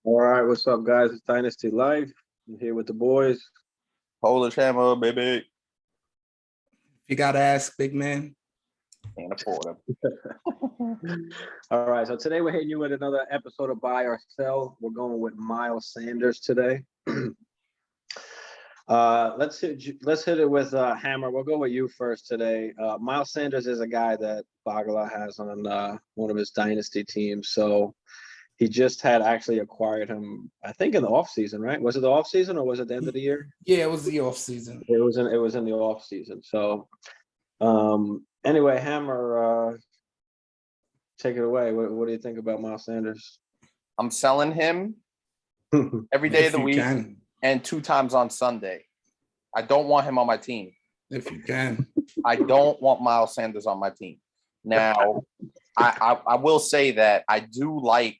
All right, what's up, guys? It's Dynasty Life. I'm here with the boys. Polish hammer, baby. You gotta ask, big man. Can't afford him. All right, so today we're hitting you with another episode of Buy or Sell. We're going with Miles Sanders today. Let's hit it with Hammer. We'll go with you first today. Miles Sanders is a guy that Bagala has on one of his dynasty teams. So he just had actually acquired him, I think, in the offseason, right? Was it the offseason or was it the end of the year? Yeah, it was the off season. It was in the offseason. So anyway, Hammer, take it away. What do you think about Miles Sanders? I'm selling him every day of the week and 2 times on Sunday. I don't want him on my team. If you can. I don't want Miles Sanders on my team. Now, I will say that I do like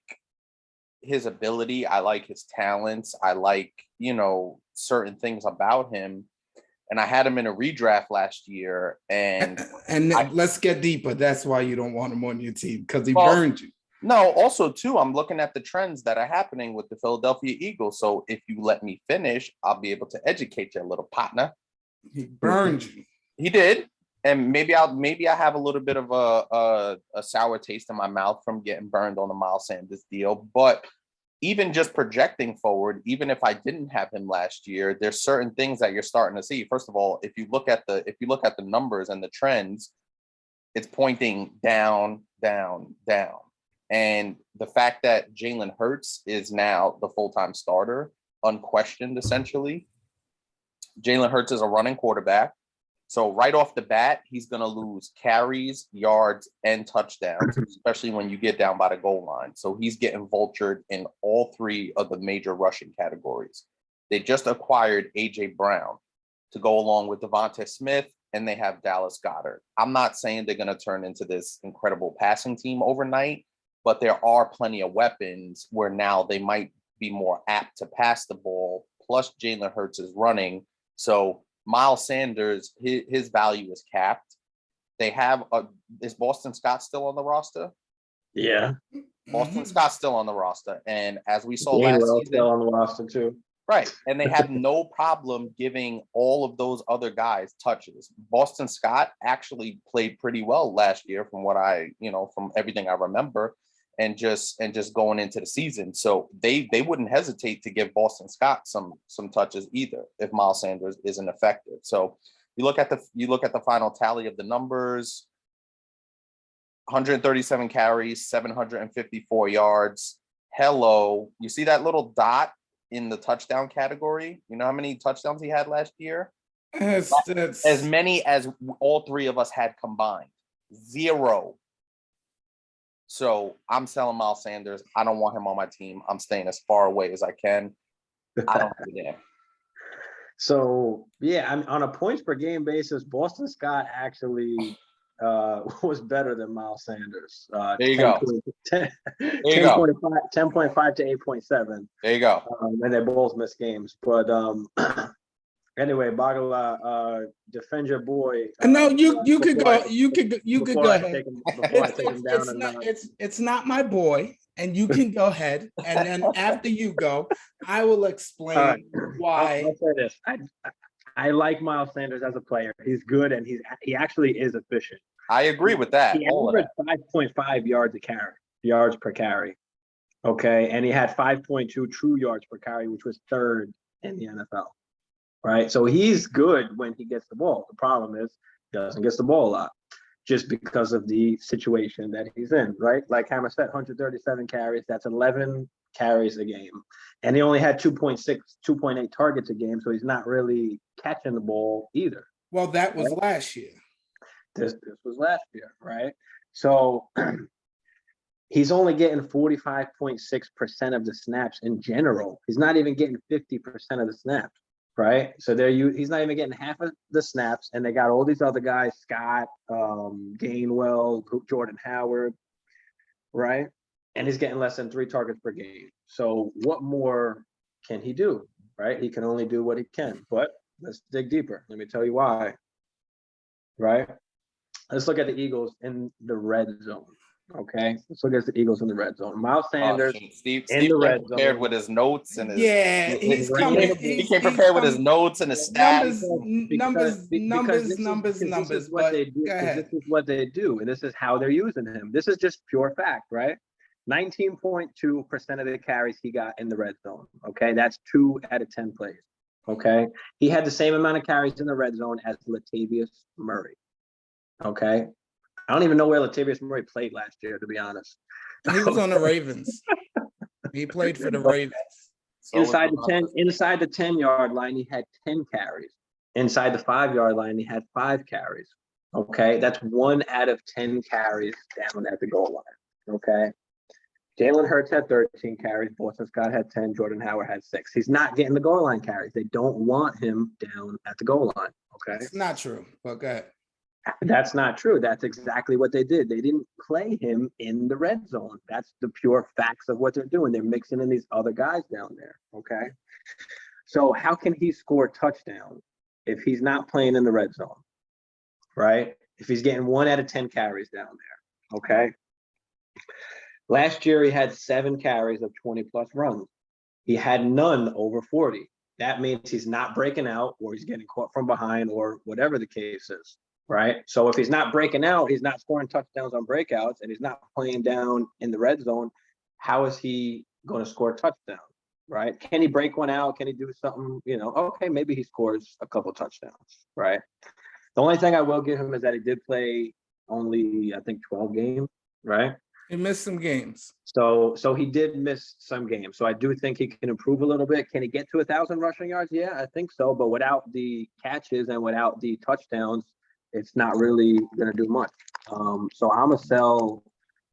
his ability. I like his talents. I like, certain things about him. And I had him in a redraft last year. And let's get deeper. That's why you don't want him on your team, because he burned you. No, also, too, I'm looking at the trends that are happening with the Philadelphia Eagles. So if you let me finish, I'll be able to educate your little partner. He burned you. He did. And maybe I have a little bit of a sour taste in my mouth from getting burned on the Miles Sanders deal. But even just projecting forward, even if I didn't have him last year, there's certain things that you're starting to see. First of all, if you look at the numbers and the trends, it's pointing down, down, down. And the fact that Jalen Hurts is now the full-time starter, unquestioned, essentially. Jalen Hurts is a running quarterback. So right off the bat, he's going to lose carries, yards, and touchdowns, especially when you get down by the goal line. So he's getting vultured in all 3 of the major rushing categories. They just acquired A.J. Brown to go along with Devontae Smith, and they have Dallas Goedert. I'm not saying they're going to turn into this incredible passing team overnight, but there are plenty of weapons where now they might be more apt to pass the ball. Plus, Jalen Hurts is running. So Miles Sanders, his value is capped. They have is Boston Scott still on the roster? Yeah. Boston Scott's still on the roster. And as we saw last season, still on the roster too. Right. And they have no problem giving all of those other guys touches. Boston Scott actually played pretty well last year from what from everything I remember. And just going into the season. So they wouldn't hesitate to give Boston Scott some touches either if Miles Sanders isn't effective. So you look at the final tally of the numbers: 137 carries, 754 yards. Hello. You see that little dot in the touchdown category? You know how many touchdowns he had last year? That's as many as all 3 of us had combined. 0. So I'm selling Miles Sanders. I don't want him on my team. I'm staying as far away as I can. I don't give a damn. So, yeah, on a points per game basis, Boston Scott actually was better than Miles Sanders. There you go. 10.5 to 8.7. There you go. And they both missed games. But anyway, Bagala, defend your boy. No, you could go. You could go ahead. It's not my boy, and you can go ahead. And then after you go, I will explain why. I'll say this. I like Miles Sanders as a player. He's good, and he actually is efficient. I agree with that. He averaged 5.5 yards per carry. Okay, and he had 5.2 true yards per carry, which was 3rd in the NFL. Right, so he's good when he gets the ball. The problem is he doesn't get the ball a lot, just because of the situation that he's in. Right, like Hammer said, 137 carries. That's 11 carries a game, and he only had 2.8 targets a game. So he's not really catching the ball either. Well, that was last year. This was last year, right? So he's only getting 45.6% of the snaps in general. He's not even getting 50% of the snaps. Right, so he's not even getting half of the snaps, and they got all these other guys: Scott, Gainwell, Jordan Howard, right? And he's getting less than 3 targets per game. So what more can he do? Right, he can only do what he can. But let's dig deeper. Let me tell you why. Right, let's look at the Eagles in the red zone. Okay, let's look at the Eagles in the red zone. Miles Oh, Sanders shit. Steve in the came red prepared zone. with his notes and his. Yeah, he's coming. He came prepared with his notes and his stats. Numbers. What But they do. go Because this ahead. is what they do, and this is how they're using him. This is just pure fact, right? 19.2% of the carries he got in the red zone. Okay, that's 2 out of 10 plays. Okay, he had the same amount of carries in the red zone as Latavius Murray. Okay, I don't even know where Latavius Murray played last year, to be honest. He was on the Ravens. He played for the Ravens. So inside the 10-yard line, he had 10 carries. Inside the 5-yard line, he had 5 carries. Okay, that's 1 out of 10 carries down at the goal line. Okay, Jalen Hurts had 13 carries. Boston Scott had 10. Jordan Howard had 6. He's not getting the goal line carries. They don't want him down at the goal line. Okay, It's not true. But go ahead. that's not true. That's exactly what they did. They didn't play him in the red zone. That's the pure facts of what they're doing. They're mixing in these other guys down there. Okay. So how can he score touchdowns if he's not playing in the red zone? Right? If he's getting 1 out of 10 carries down there. Okay. Last year he had 7 carries of 20 plus runs. He had none over 40. That means he's not breaking out, or he's getting caught from behind, or whatever the case is. Right. So if he's not breaking out, he's not scoring touchdowns on breakouts, and he's not playing down in the red zone, how is he going to score touchdowns? Right. Can he break one out? Can he do something? Okay, maybe he scores a couple touchdowns. Right. The only thing I will give him is that he did play only, I think, 12 games. Right. He missed some games. So he did miss some games. So I do think he can improve a little bit. Can he get to 1,000 rushing yards? Yeah, I think so. But without the catches and without the touchdowns, it's not really going to do much. So I'm a sell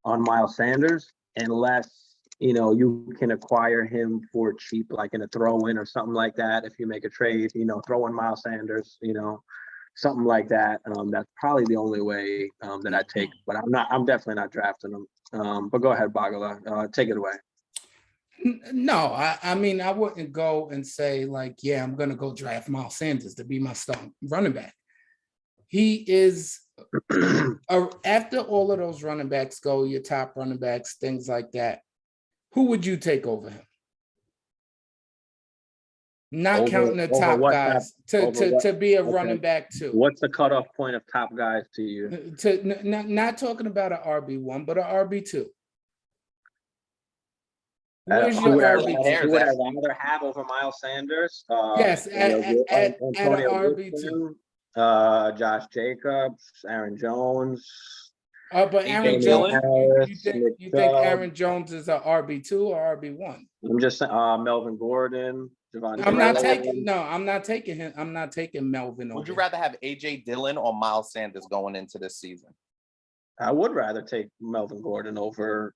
on Miles Sanders unless, you can acquire him for cheap, like in a throw-in or something like that. If you make a trade, throw in Miles Sanders, something like that. That's probably the only way that I take. But I'm definitely not drafting him. But go ahead, Bagala. Take it away. No, I mean, I wouldn't go and say like, yeah, I'm going to go draft Miles Sanders to be my starting running back. He is, after all of those running backs go, your top running backs, things like that, who would you take over him? Not counting the top guys to be a running back too. What's the cutoff point of top guys to you? Not talking about an RB1, but an RB2. Where's your RB2? Who would I rather have over Miles Sanders? Yes, at an RB2. Josh Jacobs, Aaron Jones. But Aaron Jones, you think Aaron Jones is a RB2 or RB1? I'm just saying, Melvin Gordon. I'm not taking him. I'm not taking Melvin. Would you rather have AJ Dillon or Miles Sanders going into this season? I would rather take Melvin Gordon over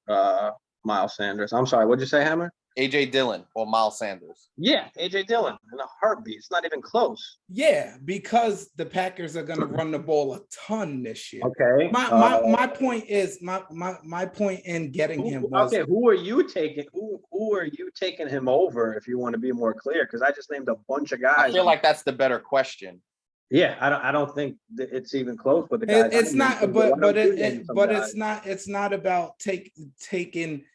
Miles Sanders. I'm sorry, what'd you say, Hammer? AJ Dillon or Miles Sanders? Yeah, AJ Dillon in a heartbeat. It's not even close. Yeah, because the Packers are going to run the ball a ton this year. Okay. My point is my point in getting him was, okay. Who are you taking? Who are you taking him over? If you want to be more clear, because I just named a bunch of guys. I feel like that's the better question. Yeah, I don't think that it's even close with the guys. It's not, but it's not about taking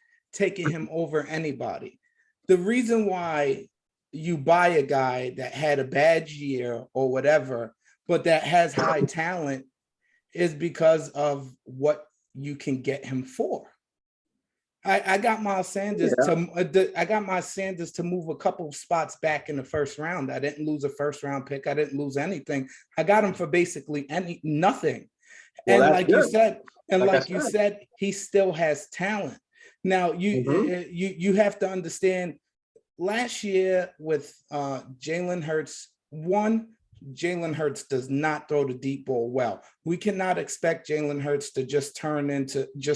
him over anybody. The reason why you buy a guy that had a bad year or whatever, but that has high talent is because of what you can get him for. I got Miles Sanders to move a couple of spots back in the first round. I didn't lose a first round pick. I didn't lose anything. I got him for basically nothing. Well, and like you said, he still has talent. Now you have to understand. Last year with Jalen Hurts, Jalen Hurts does not throw the deep ball well. We cannot expect Jalen Hurts to just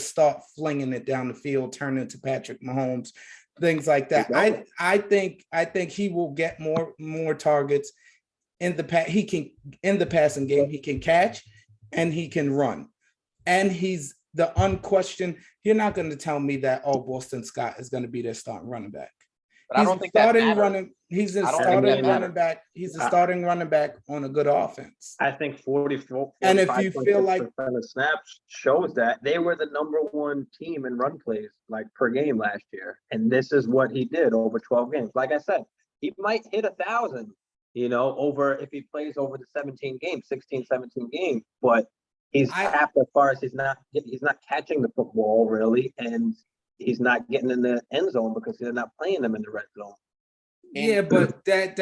start flinging it down the field, turn into Patrick Mahomes, things like that. I think he will get more targets in the passing game. He can catch and he can run, and he's the unquestioned. You're not going to tell me that Boston Scott is going to be their starting running back. But I don't think that matters. He's a I don't think that starting running matters. back. He's a starting running back on a good offense. I think 44, And if you feel like 45% of snaps shows that they were the number one team in run plays like per game last year. And this is what he did over 12 games. Like I said, he might hit 1,000, over if he plays over the 17 games, 16, 17 games, but he's capped as far as he's not catching the football really, and he's not getting in the end zone because they're not playing them in the red zone. Yeah, but that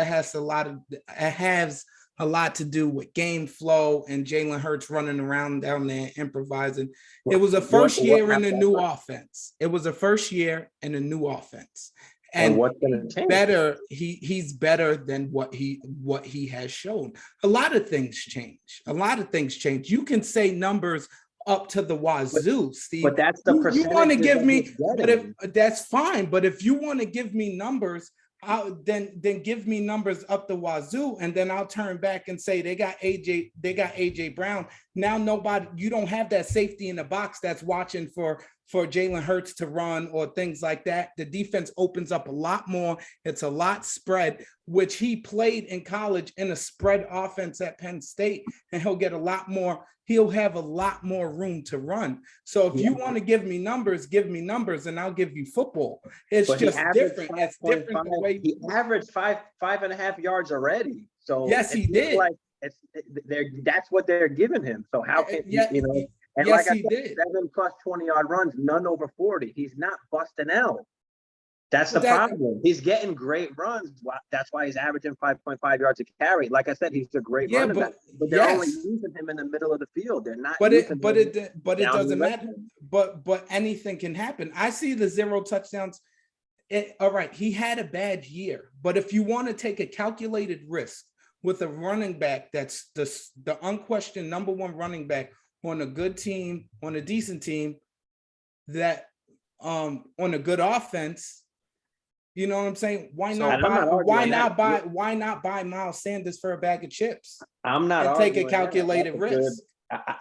has a lot to do with game flow and Jalen Hurts running around down there improvising. It was a first year in a new offense. It was a first year in a new offense. And what's going to change? He's better than what he has shown. A lot of things change. You can say numbers up to the wazoo, Steve. But that's the percentage. You want to give me, but if that's fine. But if you want to give me numbers, then give me numbers up the wazoo, and then I'll turn back and say they got AJ Brown. Now you don't have that safety in the box that's watching for Jalen Hurts to run or things like that. The defense opens up a lot more. It's a lot spread, which he played in college in a spread offense at Penn State, and he'll have a lot more room to run. So if you want to give me numbers, and I'll give you football. It's just different. It's different the way he averaged 5.5 yards already. So yes, he did. Like that's what they're giving him. So how can And yes, like I he said, did. 7 plus 20-yard runs, none over 40. He's not busting out. That's the problem. He's getting great runs. That's why he's averaging 5.5 yards a carry. Like I said, he's a great running back. But they're only using him in the middle of the field. They're not. But it doesn't matter. But anything can happen. I see the 0 touchdowns. All right, he had a bad year. But if you want to take a calculated risk with a running back that's the unquestioned number one running back on a good team, on a decent team, that on a good offense, you know what I'm saying? Why not buy Miles Sanders for a bag of chips? I'm not take a calculated risk.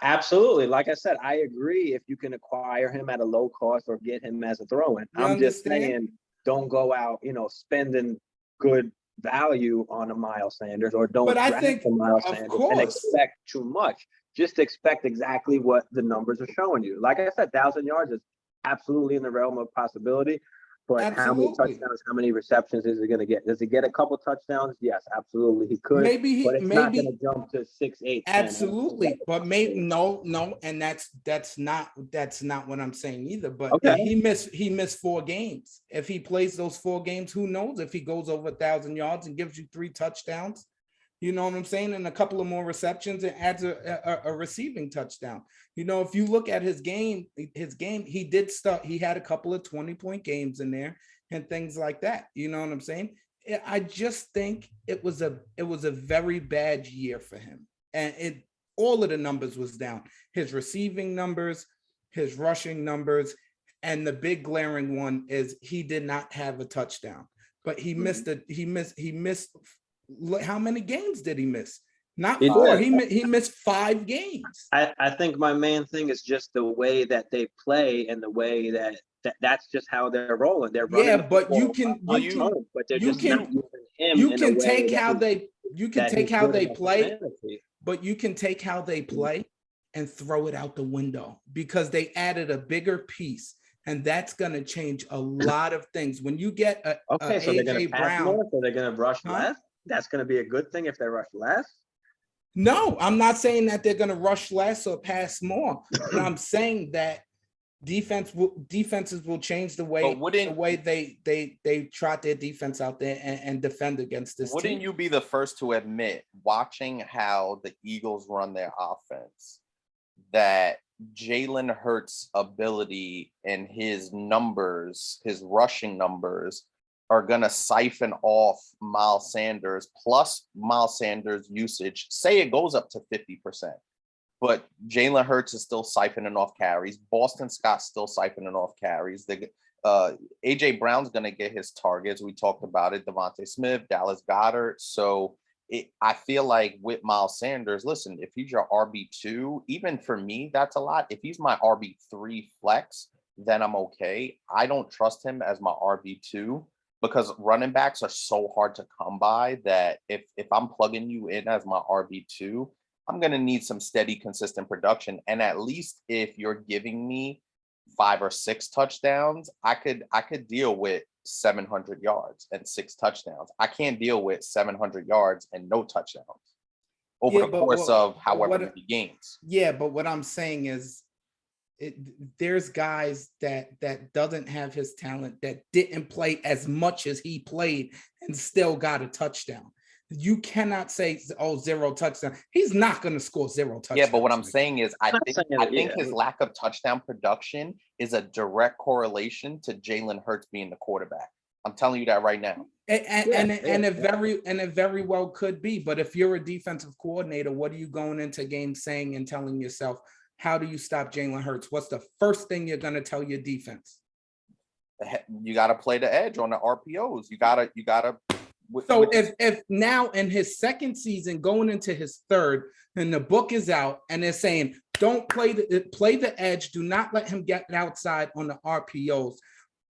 Absolutely. Like I said, I agree if you can acquire him at a low cost or get him as a throw-in. I'm just saying, don't go out, spending good value on a Miles Sanders, or don't draft a Miles Sanders and expect too much. Just expect exactly what the numbers are showing you. Like I said, 1,000 yards is absolutely in the realm of possibility. But how many touchdowns, how many receptions is he going to get? Does he get a couple touchdowns? Yes, absolutely. He could. But it's not going to jump to 6, 8. Absolutely. 10. But maybe no. And that's not what I'm saying either. But he missed 4 games. If he plays those 4 games, who knows if he goes over 1,000 yards and gives you 3 touchdowns. You know what I'm saying? And a couple of more receptions and adds a receiving touchdown. If you look at his game, he had a couple of 20-point games in there and things like that. You know what I'm saying? I just think it was a very bad year for him. And all of the numbers was down. His receiving numbers, his rushing numbers, and the big glaring one is he did not have a touchdown. But he missed. How many games did he miss? Not 4. He missed 5 games. I think my main thing is just the way that they play and the way that's just how they're rolling. They're running. But you can take how they play, but you can take how they play and throw it out the window because they added a bigger piece. And that's going to change a lot of things. When you get so they're going to pass more, so they're going to rush less. That's going to be a good thing if they rush less. No, I'm not saying that they're going to rush less or pass more. But I'm saying that defenses will change the way they trot their defense out there and defend against this. Wouldn't you be the first to admit, watching how the Eagles run their offense, that Jalen Hurts' ability and his numbers, his rushing numbers, are going to siphon off Miles Sanders, plus Miles Sanders' usage? Say it goes up to 50%, but Jalen Hurts is still siphoning off carries. Boston Scott's still siphoning off carries. AJ Brown's going to get his targets. We talked about it. Devontae Smith, Dallas Goedert. So I feel like with Miles Sanders, listen, if he's your RB2, even for me, that's a lot. If he's my RB3 flex, then I'm okay. I don't trust him as my RB2 because running backs are so hard to come by that if I'm plugging you in as my RB2, I'm going to need some steady, consistent production. And at least if you're giving me 5 or 6 touchdowns, I could deal with 700 yards and 6 touchdowns. I can't deal with 700 yards and no touchdowns over the course of however many games. Yeah, but what I'm saying is there's guys that doesn't have his talent, that didn't play as much as he played and still got a touchdown. You cannot say, oh, 0 touchdown. He's not going to score 0 touchdowns. Yeah, but what I'm saying is I think his lack of touchdown production is a direct correlation to Jalen Hurts being the quarterback. I'm telling you that right now. And it very well could be. But if you're a defensive coordinator, what are you going into games saying and telling yourself, how do you stop Jalen Hurts? What's the first thing you're going to tell your defense? You got to play the edge on the RPOs. You got to. So if now in his second season, going into his third, and the book is out, and they're saying, don't play the edge. Do not let him get outside on the RPOs.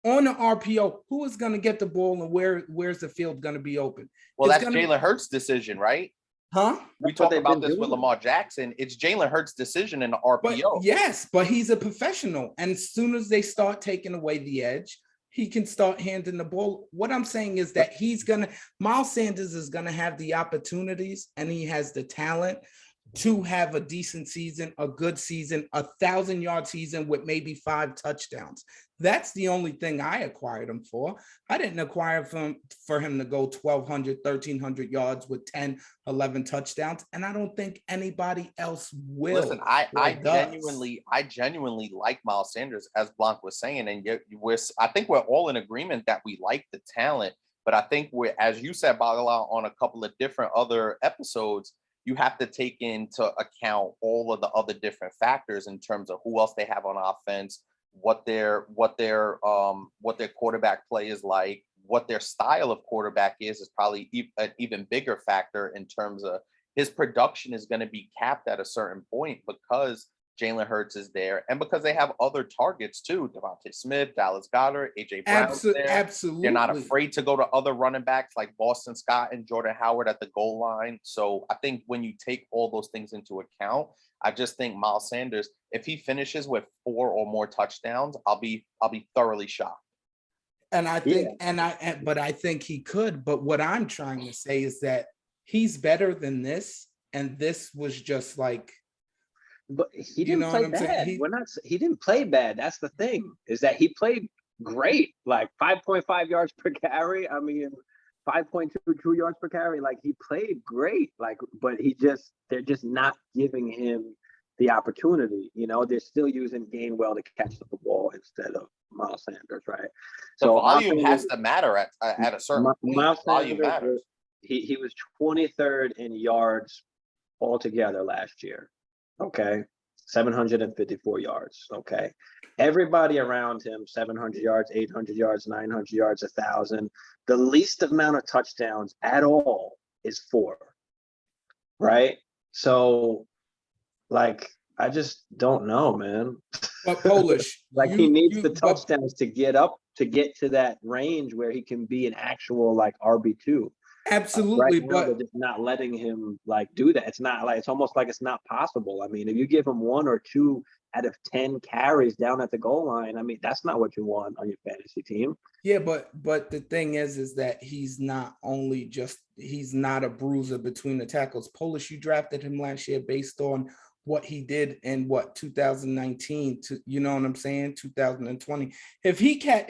On the RPO, who is going to get the ball and where's the field going to be open? Well, that's Jalen Hurts' decision, right? Huh? We talk about this with Lamar Jackson. It's Jalen Hurts' decision in the RPO. But he's a professional. And as soon as they start taking away the edge, he can start handing the ball. What I'm saying is that Miles Sanders is going to have the opportunities and he has the talent to have a decent season, a good season, 1,000-yard season with maybe 5 touchdowns. That's the only thing I acquired him for. I didn't acquire for him to go 1,200, 1,300 yards with 10, 11 touchdowns. And I don't think anybody else will. Listen, I genuinely like Miles Sanders, as Blanc was saying. And I think we're all in agreement that we like the talent. But I think as you said, Bagala, on a couple of different other episodes, you have to take into account all of the other different factors in terms of who else they have on offense, what their quarterback play is like, what their style of quarterback is probably an even bigger factor in terms of his production is going to be capped at a certain point because Jalen Hurts is there and because they have other targets too. Devontae Smith, Dallas Goedert, AJ Brown. Absolutely. They're not afraid to go to other running backs like Boston Scott and Jordan Howard at the goal line. So I think when you take all those things into account, I just think Miles Sanders, if he finishes with 4 or more touchdowns, I'll be thoroughly shocked. And I think, but I think he could. But what I'm trying to say is that he's better than this, and this was just like. But he didn't play bad. He didn't play bad. That's the thing, is that he played great, like 5.5 yards per carry. I mean, 5.22 yards per carry. Like, he played great. Like, but they're just not giving him the opportunity. You know, they're still using Gainwell to catch the ball instead of Miles Sanders, right? So volume has to matter at a certain point. Volume matters. He was 23rd in yards altogether last year. Okay, 754 yards. Okay, everybody around him, 700 yards, 800 yards, 900 yards, 1,000. The least amount of touchdowns at all is 4. Right? So, like, I just don't know, man. But Polish, he needs the touchdowns to get to that range where he can be an actual like RB2. Absolutely, but they're just not letting him like do that. It's almost like it's not possible. I mean, if you give him 1 or 2 out of 10 carries down at the goal line, I mean, that's not what you want on your fantasy team. Yeah, but the thing is that he's not a bruiser between the tackles. Polish, you drafted him last year based on what he did in 2019 to, you know what I'm saying, 2020. If he has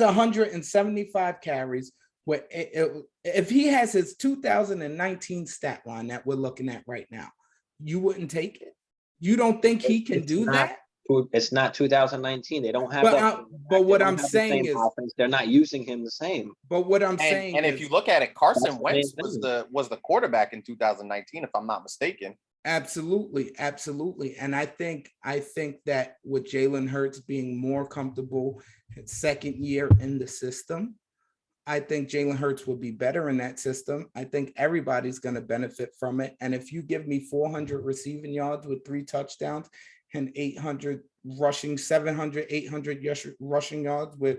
175 carries, if he has his 2019 stat line that we're looking at right now, you wouldn't take it? You don't think he can do that? It's not 2019. They don't have but what I'm saying is offense. They're not using him the same. But what I'm saying, and if you look at it, Carson Wentz was the quarterback in 2019, if I'm not mistaken. Absolutely. And I think that with Jalen Hurts being more comfortable his second year in the system, I think Jalen Hurts will be better in that system. I think everybody's going to benefit from it. And if you give me 400 receiving yards with 3 touchdowns, and 800 rushing, 700, 800 rushing yards with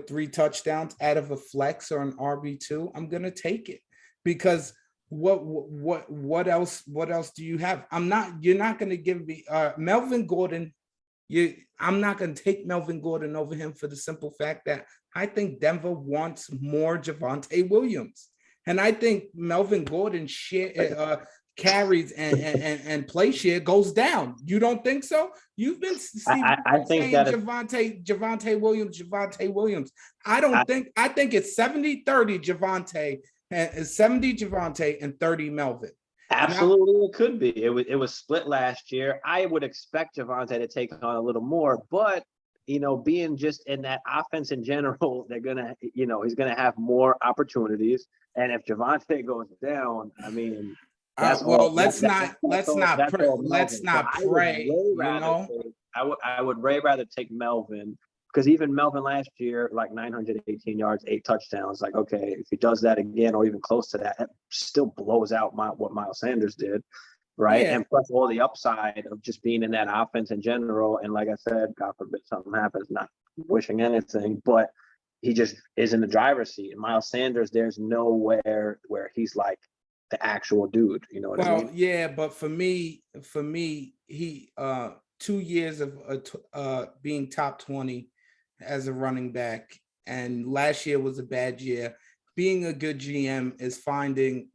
3 touchdowns out of a flex or an RB2, I'm going to take it, because what else do you have? You're not going to give me Melvin Gordon. I'm not going to take Melvin Gordon over him for the simple fact that I think Denver wants more Javonte Williams. And I think Melvin Gordon carries and play share goes down. You don't think so? You've been I think that Javonte Williams. I think it's 70-30 Javonte, and 70 Javonte and 30 Melvin. Absolutely, it could be. It was split last year. I would expect Javonte to take on a little more, but being just in that offense in general, they're gonna, he's gonna have more opportunities. And if Javonte goes down, I mean, let's not pray. I would way rather take Melvin, because even Melvin last year, like 918 yards, 8 touchdowns. Like, okay, if he does that again or even close to that, it still blows out what Miles Sanders did, right? Yeah. And plus all the upside of just being in that offense in general. And like I said, God forbid something happens, not wishing anything, but he just is in the driver's seat. And Miles Sanders, there's nowhere where he's like the actual dude. You know what I mean? Yeah, but for me, he 2 years of being top 20 as a running back, and last year was a bad year. Being a good GM is finding,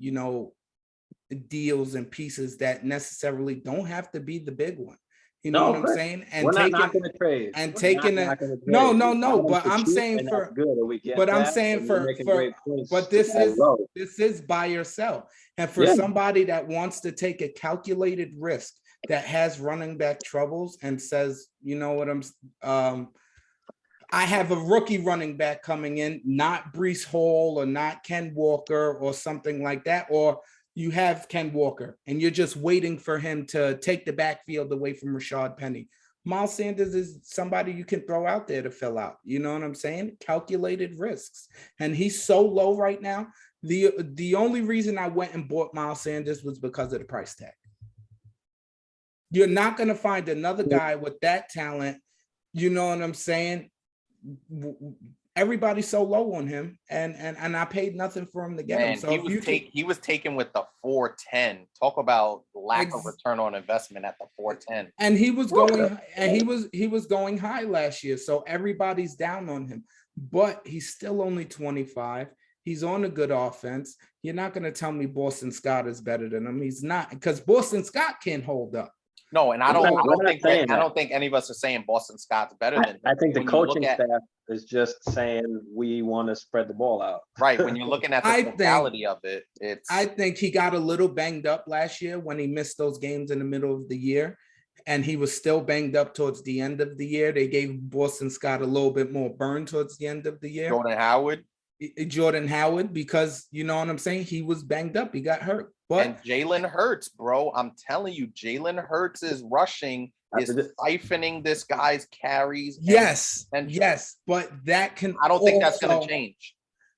deals and pieces that necessarily don't have to be the big one. You know what I'm saying? And we're not knocking the trade. And taking it. No. But I'm saying but this is buy or sell. And for somebody that wants to take a calculated risk, that has running back troubles and says, I have a rookie running back coming in, not Breece Hall or not Ken Walker or something like that, or you have Ken Walker and you're just waiting for him to take the backfield away from Rashad Penny. Miles Sanders is somebody you can throw out there to fill out. You know what I'm saying? Calculated risks. And he's so low right now. The only reason I went and bought Miles Sanders was because of the price tag. You're not going to find another guy with that talent. You know what I'm saying? Everybody's so low on him, and I paid nothing for him to get him. So he was taken with the 410. Talk about lack of return on investment at the 410. And he was going high last year. So everybody's down on him, but he's still only 25. He's on a good offense. You're not going to tell me Boston Scott is better than him. He's not, because Boston Scott can't hold up. No, and I don't think any of us are saying Boston Scott's better than him. I think the coaching staff is just saying we want to spread the ball out. Right. When you're looking at the totality of it, I think he got a little banged up last year when he missed those games in the middle of the year. And he was still banged up towards the end of the year. They gave Boston Scott a little bit more burn towards the end of the year. Jordan Howard, because you know what I'm saying? He was banged up. He got hurt. And Jalen Hurts, bro, I'm telling you, Jalen Hurts is rushing, is siphoning this guy's carries. Yes, but that can. I don't think that's going to change.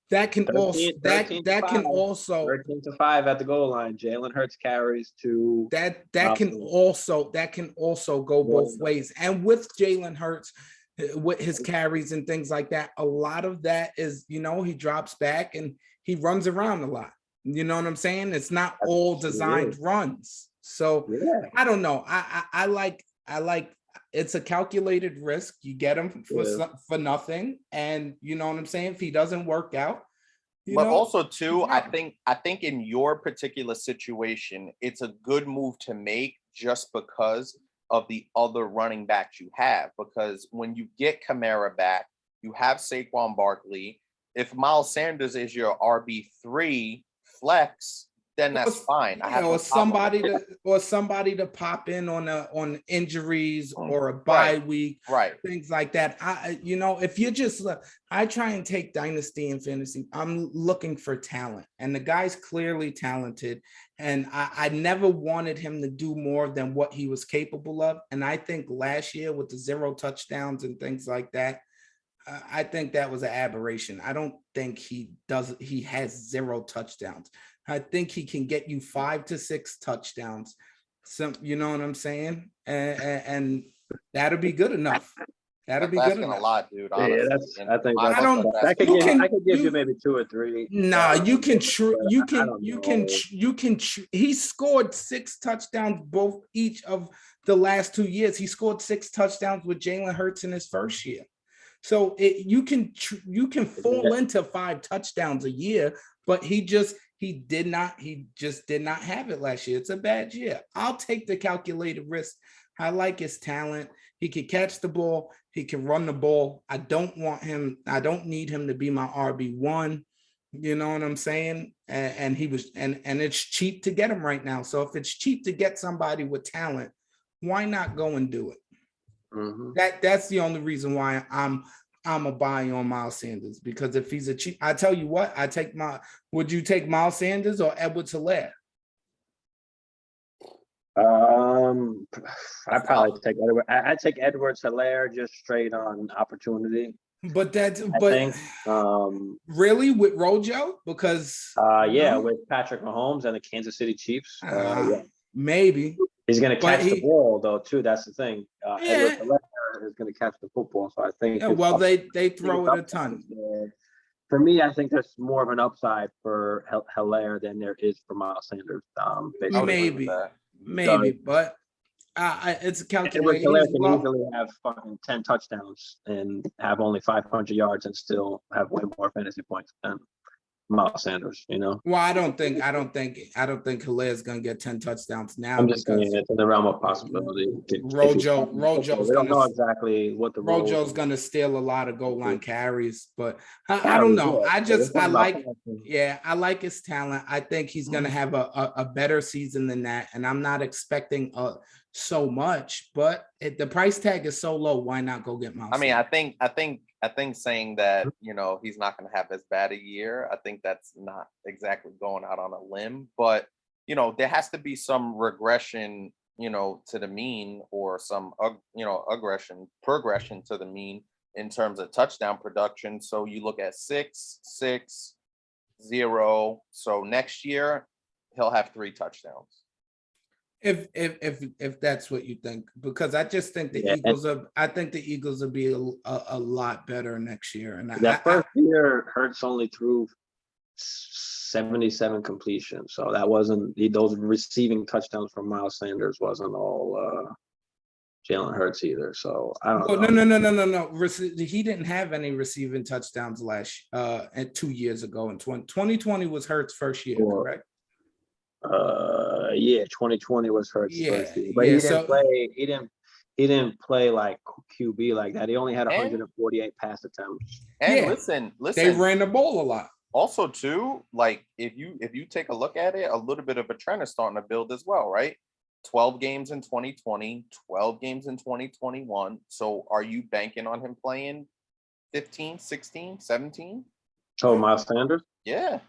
That can 13 also 13-5 at the goal line. Jalen Hurts carries to that can also go both ways. And with Jalen Hurts, with his carries and things like that, a lot of that is, he drops back and he runs around a lot. You know what I'm saying? It's not all designed runs. So I don't know. I like it's a calculated risk. You get him for nothing, and you know what I'm saying. If he doesn't work out, also too, I think in your particular situation, it's a good move to make just because of the other running backs you have. Because when you get Kamara back, you have Saquon Barkley. If Miles Sanders is your RB3 flex, then that's fine. Or somebody to pop in on injuries or a bye week, right? Things like that. If you just I try and take Dynasty and fantasy. I'm looking for talent, and the guy's clearly talented. And I never wanted him to do more than what he was capable of. And I think last year with the 0 touchdowns and things like that, I think that was an aberration. I don't think he has 0 touchdowns. I think he can get you 5 to 6 touchdowns, You know what I'm saying? And that'll be good enough. That'll That's be good asking a enough. lot, dude. Yeah, Honestly. that's. And I think my that's. I don't- that's I could you give. can- I could give you you- maybe 2 or 3. Nah, you can I don't know. he scored 6 touchdowns each of the last 2 years. He scored 6 touchdowns with Jalen Hurts in his first year. So you can fall into 5 touchdowns a year, but he just did not have it last year. It's a bad year. I'll take the calculated risk. I like his talent. He can catch the ball. He can run the ball. I don't need him to be my RB1. You know what I'm saying? And it's cheap to get him right now. So if it's cheap to get somebody with talent, why not go and do it? Mhm. That's the only reason why I'm a buy on Miles Sanders, because if he's a cheap, I tell you what, would you take Miles Sanders or Edwards-Helaire? I'd probably take Edward. I'd take Edwards-Helaire just straight on opportunity. But I think. Really with Rojo? Because Yeah, with Patrick Mahomes and the Kansas City Chiefs. Yeah. Maybe He's going to catch the ball though too. That's the thing. Edwards-Helaire is going to catch the football, so I think. Yeah, well, they throw it a ton. For me, I think there's more of an upside for Helaire than there is for Miles Sanders. Maybe, but it's a calculation. Helaire can easily have fucking 10 touchdowns and have only 500 yards and still have way more fantasy points than Miles Sanders, you know. Well, I don't think Hilaire is gonna get 10 touchdowns now. I'm just saying it's in the realm of possibility. Rojo's we don't know exactly what the Rojo's gonna steal a lot of goal line carries, but I don't know. I like his talent. I think he's gonna have a better season than that, and I'm not expecting so much, but the price tag is so low. Why not go get Miles? I mean, I think saying that, you know, he's not going to have as bad a year, I think that's not exactly going out on a limb, but, you know, there has to be some regression, you know, to the mean, or some, progression to the mean in terms of touchdown production. So you look at 6, 6, 0. So next year he'll have 3 touchdowns. If that's what you think, because I just think the Eagles will be a lot better next year. And that first year, Hurts only threw 77 completions, so that wasn't those receiving touchdowns from Miles Sanders wasn't all Jalen Hurts either. So I don't know. No. He didn't have any receiving touchdowns and 2 years ago. In 2020 was Hurts' first year, correct? Yeah, 2020 was Hurts' first year, but he didn't play like QB like that. He only had 148 pass attempts. And listen, they ran the ball a lot. Also, too, like if you take a look at it, a little bit of a trend is starting to build as well, right? 12 games in 2020, 12 games in 2021. So are you banking on him playing 15, 16, 17? Oh, Miles Sanders? Yeah.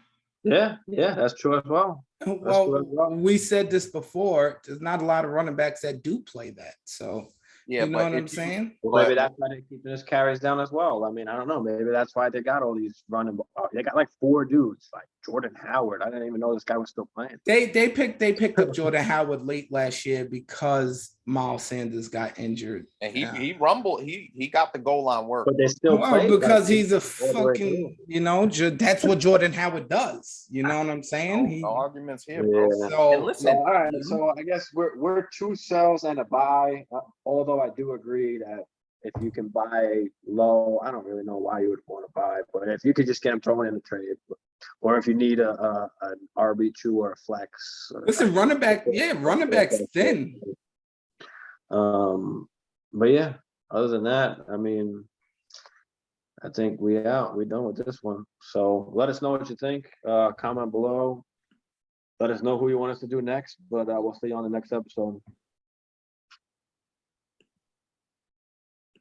Yeah, that's true as well. Well, we said this before. There's not a lot of running backs that do play that. So, yeah, you know what I'm saying? Well, maybe that's why they're keeping his carries down as well. I mean, I don't know. Maybe that's why they got all these running. They got like 4 dudes, like Jordan Howard. I didn't even know this guy was still playing. They picked up Jordan Howard late last year because Miles Sanders got injured, and he rumbled. He got the goal line work, but they still play because he's a fucking, you know, that's what Jordan Howard does. You know what I'm saying? No arguments here, bro. Yeah. So listen, all right. So I guess we're 2 sells and a buy. Although I do agree that if you can buy low, I don't really know why you would want to buy, but if you could just get him thrown in the trade, or if you need an RB2 or a flex. Listen, running back's thin. But yeah, other than that, I mean, I think we're done with this one. So let us know what you think. Comment below. Let us know who you want us to do next, but we'll see you on the next episode.